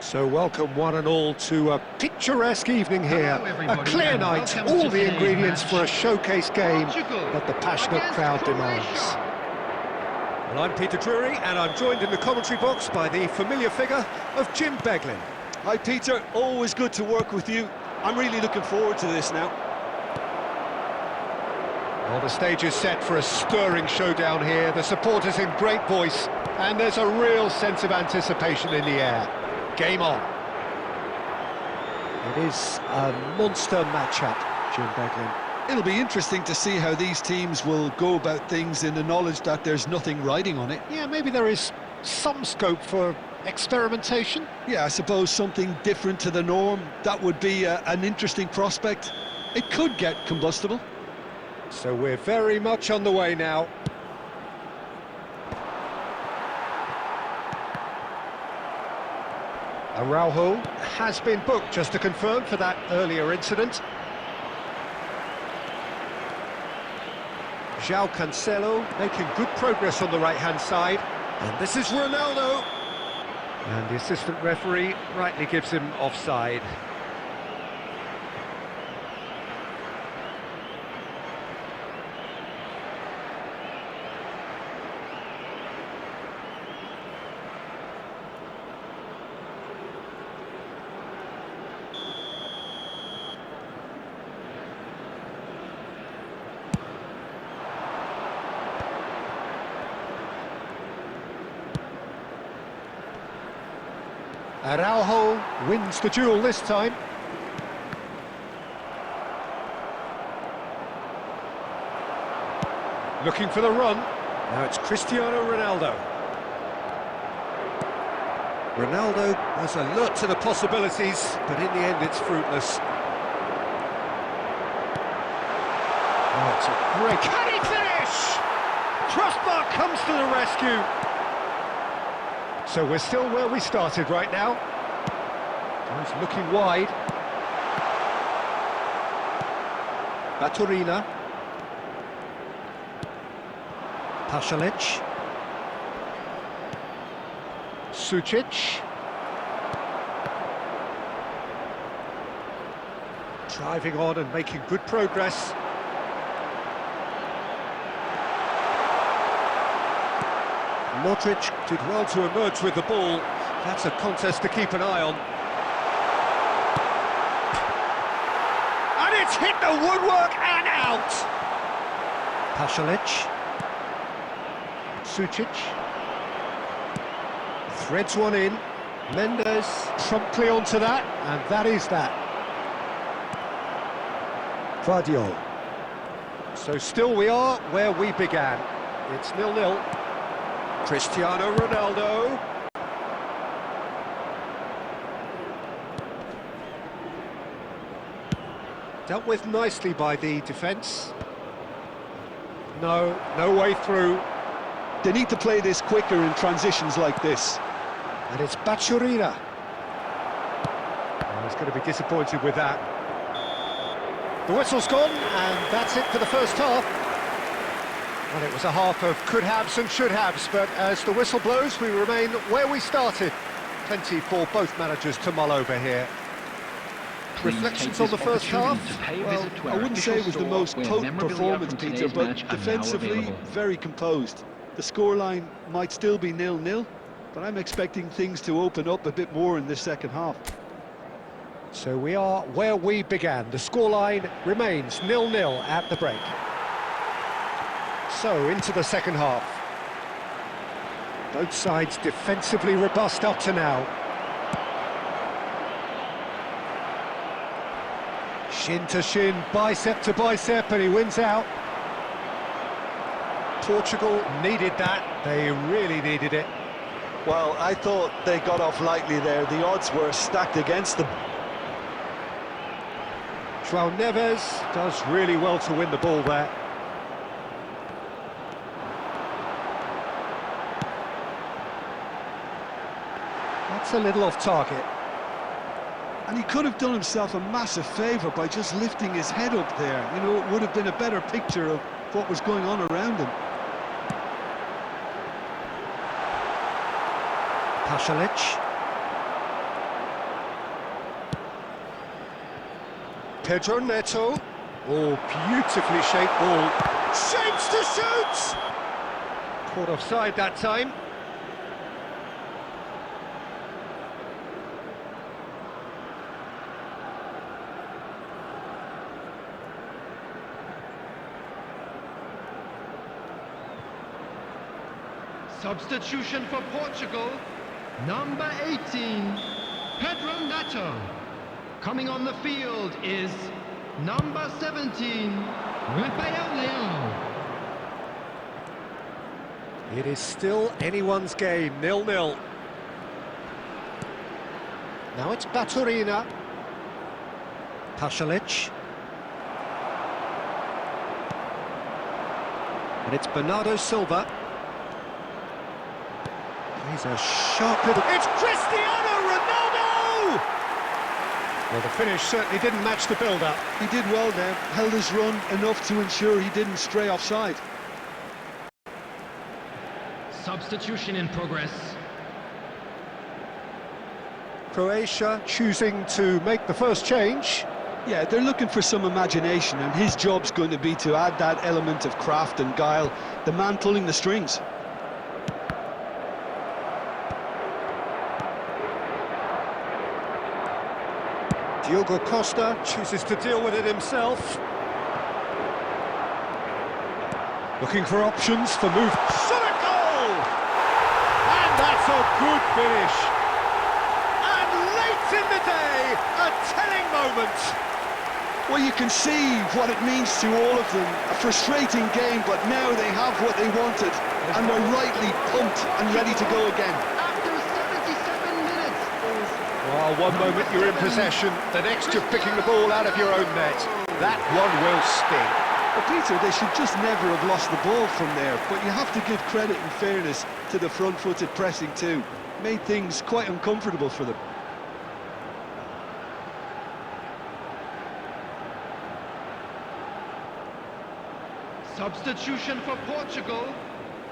So welcome one and all to a picturesque evening here, a clear night, all the ingredients for a showcase game that the passionate crowd demands. Well, I'm Peter Drury and I'm joined in the commentary box by the familiar figure of Jim Beglin. Hi Peter, always good to work with you. I'm really looking forward to this now. Well, the stage is set for a stirring showdown here, the supporters in great voice, and there's a real sense of anticipation in the air. Game on. It is a monster matchup, Jim Beglin. It'll be interesting to see how these teams will go about things in the knowledge that there's nothing riding on it. Yeah, maybe there is some scope for experimentation. Yeah, I suppose something different to the norm. That would be an interesting prospect. It could get combustible. So we're very much on the way now. Araujo has been booked, just to confirm, for that earlier incident. João Cancelo making good progress on the right-hand side. And this is Ronaldo. And the assistant referee rightly gives him offside. Araujo wins the duel this time. Looking for the run. Now it's Cristiano Ronaldo. Ronaldo was alert to the possibilities, but in the end it's fruitless. Oh, it's a great... Can he finish? Crossbar comes to the rescue. So we're still where we started right now. He's looking wide. Baturina. Pasalic. Sucic. Driving on and making good progress. Modric did well to emerge with the ball. That's a contest to keep an eye on. And it's hit the woodwork and out! Pasalic. Sucic. Threads one in. Mendes promptly onto that, and that is that. Vardio. So still we are where we began. It's 0-0. Cristiano Ronaldo. Dealt with nicely by the defence. No way through. They need to play this quicker in transitions like this. And it's Baturina. Oh, he's going to be disappointed with that. The whistle's gone, and that's it for the first half. Well, it was a half of could-haves and should-haves, but as the whistle blows, we remain where we started. Plenty for both managers to mull over here. Reflections on the first half? Well, I wouldn't say it was the most potent performance, Peter, but defensively, very composed. The scoreline might still be 0-0, but I'm expecting things to open up a bit more in this second half. So we are where we began. The scoreline remains 0-0 at the break. So, into the second half. Both sides defensively robust up to now. Shin to shin, bicep to bicep, and he wins out. Portugal needed that. They really needed it. Well, I thought they got off lightly there. The odds were stacked against them. João Neves does really well to win the ball there. That's a little off target. And he could have done himself a massive favour by just lifting his head up there. You know, it would have been a better picture of what was going on around him. Pasalic. Pedro Neto. Oh, beautifully shaped ball. Shapes to shoot! Caught offside that time. Substitution for Portugal, number 18, Pedro Neto. Coming on the field is number 17, Rafael Leão. It is still anyone's game, 0-0. Now it's Baturina. Pasalic. And it's Bernardo Silva. He's a sharp little... It's Cristiano Ronaldo! Well, the finish certainly didn't match the build-up. He did well there, held his run enough to ensure he didn't stray offside. Substitution in progress. Croatia choosing to make the first change. Yeah, they're looking for some imagination, and his job's going to be to add that element of craft and guile, the man pulling the strings. Diogo Costa chooses to deal with it himself. Looking for options for move. Shot a goal! And that's a good finish. And late in the day, a telling moment. Well, you can see what it means to all of them. A frustrating game, but now they have what they wanted. And they're rightly pumped and ready to go again. After 77 minutes. Well, one moment you're in possession, the next you're picking the ball out of your own net. That one will sting. Well, Peter, they should just never have lost the ball from there, but you have to give credit and fairness to the front-footed pressing too. Made things quite uncomfortable for them. Substitution for Portugal,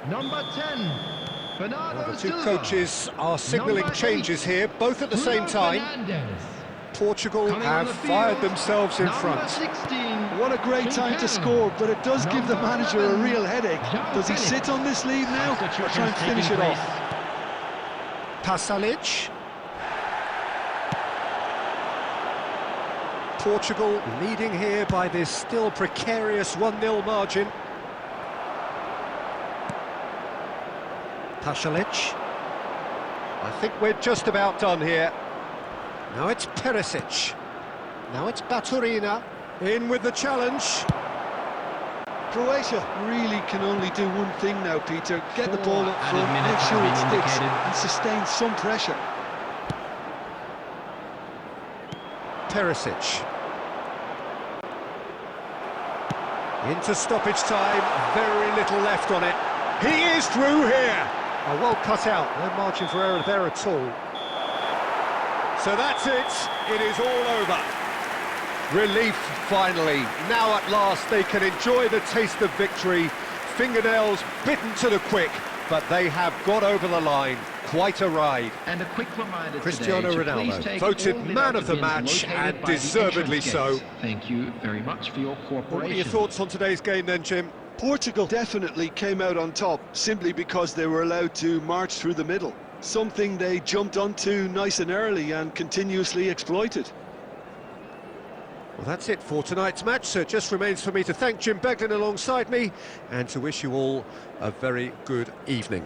number 10, Bernardo Well, the two Silva. coaches are signalling Number changes 8, here, both at the same Bruno time. Fernandes. Portugal Coming on have the fired field, themselves in number front. 16, What a great time to score, but it does give the manager a real headache. Does he sit on this lead now, or try and finish it off? Pasalic. Portugal leading here by this still precarious 1-0 margin. Pasalic. I think we're just about done here. Now it's Perisic. Now it's Baturina. In with the challenge. Croatia really can only do one thing now, Peter. Get the ball up front, make minutes sure it have been sticks, indicated. and sustain some pressure. Perisic. Into stoppage time, very little left on it. He is through here. Oh, well cut out, no margin for error there at all. So that's it, it is all over. Relief, finally. Now at last they can enjoy the taste of victory. Fingernails bitten to the quick, but they have got over the line. Quite a ride. And a quick reminder Cristiano today to please Ronaldo, take voted all man of the bins match, located and by the deservedly entrance so. gates. Thank you very much for your cooperation. What are your thoughts on today's game then, Jim? Portugal definitely came out on top, simply because they were allowed to march through the middle. Something they jumped onto nice and early and continuously exploited. Well, that's it for tonight's match, so it just remains for me to thank Jim Beglin alongside me and to wish you all a very good evening.